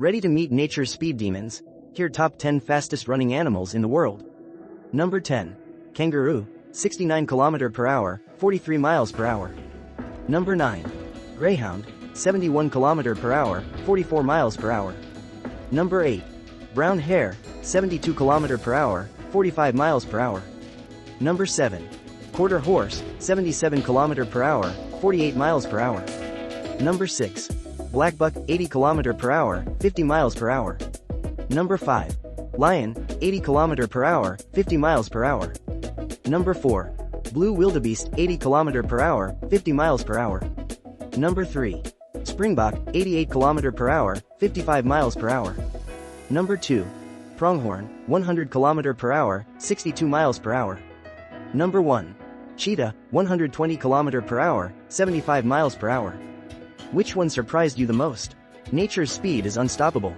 Ready to meet nature's speed demons? Here top 10 fastest running animals in the world. Number 10. Kangaroo, 69 km per hour, 43 miles per hour. Number 9. Greyhound, 71 km per hour, 44 miles per hour. Number 8. Brown hare, 72 km per hour, 45 miles per hour. Number 7. Quarter horse, 77 km per hour, 48 miles per hour. Number 6. Black buck, 80 km per hour, 50 miles per hour. Number 5. Lion, 80 km per hour, 50 miles per hour. Number 4. Blue wildebeest, 80 km per hour, 50 miles per hour. Number 3. Springbok, 88 km per hour, 55 miles per hour. Number 2. Pronghorn, 100 km per hour, 62 miles per hour. Number 1. Cheetah, 120 km per hour, 75 miles per hour. Which one surprised you the most? Nature's speed is unstoppable.